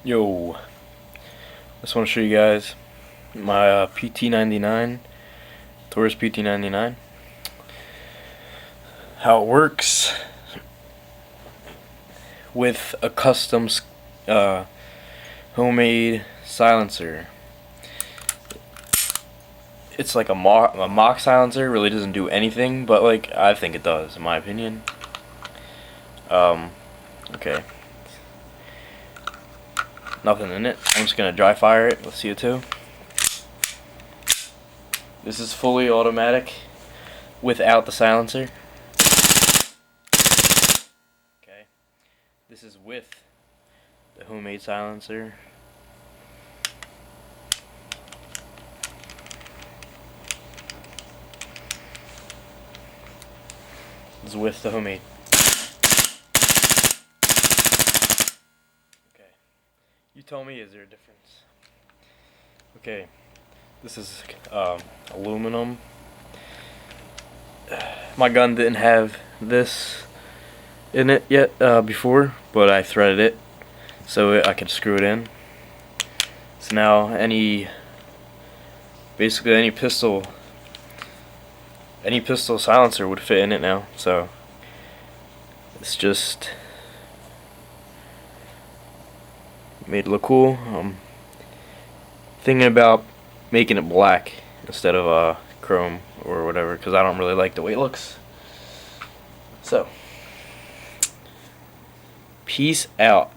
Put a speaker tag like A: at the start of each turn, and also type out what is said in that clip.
A: Yo, just want to show you guys my PT99, Taurus PT99, how it works with a custom homemade silencer. It's like a mock silencer. Really doesn't do anything, but like I think it does, in my opinion. Okay. Nothing in it. I'm just gonna dry fire it with CO2. This is fully automatic without the silencer. Okay. This is with the homemade silencer. This is with the homemade. You tell me, is there a difference? Okay, this is aluminum. My gun didn't have this in it yet before, but I threaded it so I could screw it in. So now basically any pistol silencer would fit in it now. So it's just made it look cool. I'm thinking about making it black instead of chrome or whatever, because I don't really like the way it looks. So, peace out.